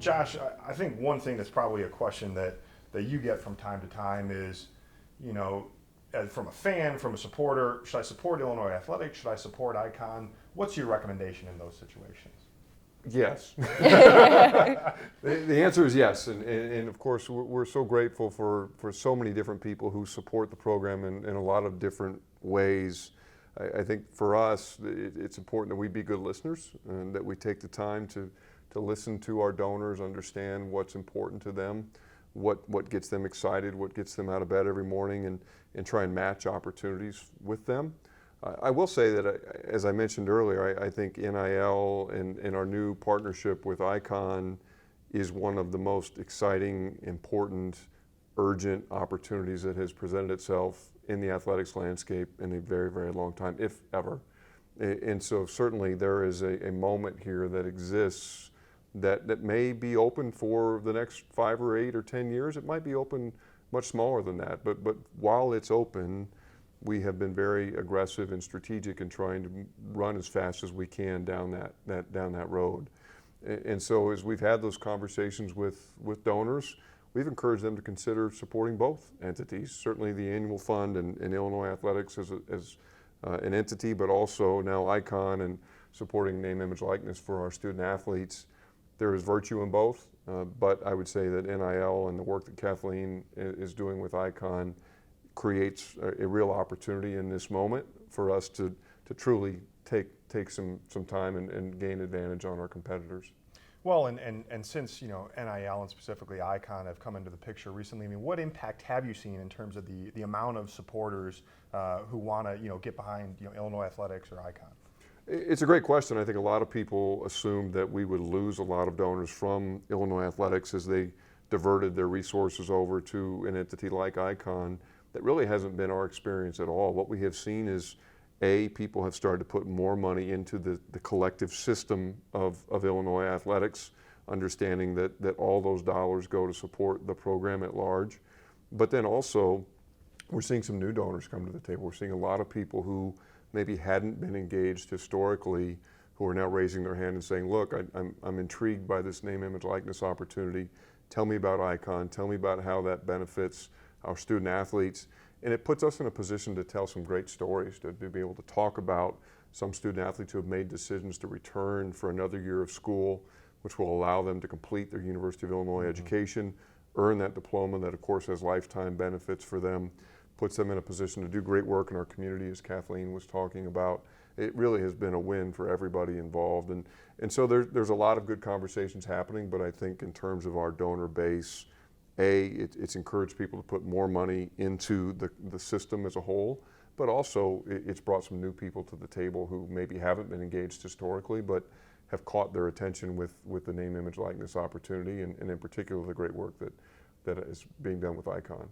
Josh, I think one thing that's probably a question that you get from time to time is, you know, from a fan, from a supporter, should I support Illinois athletics? Should I support Icon? What's your recommendation in those situations? Yes. The answer is yes, and of course we're so grateful for so many different people who support the program in a lot of different ways. I think for us it's important that we be good listeners and that we take the time to listen to our donors, understand what's important to them, what gets them excited, what gets them out of bed every morning, and try and match opportunities with them. I will say that, as I mentioned earlier, I think NIL and our new partnership with Icon is one of the most exciting, important, urgent opportunities that has presented itself in the athletics landscape in a very, very long time, if ever. And so certainly there is a moment here that exists that may be open for the next 5 or 8 or 10 years. It might be open much smaller than that, but while it's open, we have been very aggressive and strategic in trying to run as fast as we can down that road. And so as we've had those conversations with donors, we've encouraged them to consider supporting both entities, certainly the annual fund and Illinois athletics as an entity, but also now Icon and supporting name, image, likeness for our student athletes. There is virtue in both, but I would say that NIL and the work that Kathleen is doing with Icon creates a real opportunity in this moment for us to truly take some time and gain advantage on our competitors. Well, and since, you know, NIL and specifically Icon have come into the picture recently, I mean, what impact have you seen in terms of the amount of supporters who want to, you know, get behind, you know, Illinois athletics or Icon? It's a great question. I think a lot of people assumed that we would lose a lot of donors from Illinois athletics as they diverted their resources over to an entity like Icon. That really hasn't been our experience at all. What we have seen is, people have started to put more money into the collective system of Illinois athletics, understanding that all those dollars go to support the program at large. But then also, we're seeing some new donors come to the table. We're seeing a lot of people who maybe hadn't been engaged historically who are now raising their hand and saying, look, I'm intrigued by this name, image, likeness opportunity. Tell me about Icon. Tell me about how that benefits our student athletes. And it puts us in a position to tell some great stories, to be able to talk about some student athletes who have made decisions to return for another year of school, which will allow them to complete their University of Illinois education, earn that diploma that of course has lifetime benefits for them, puts them in a position to do great work in our community, as Kathleen was talking about. It really has been a win for everybody involved. And so there's a lot of good conversations happening, but I think in terms of our donor base, it's encouraged people to put more money into the system as a whole, but also it's brought some new people to the table who maybe haven't been engaged historically, but have caught their attention with the name, image, likeness opportunity, and in particular the great work that is being done with Icon.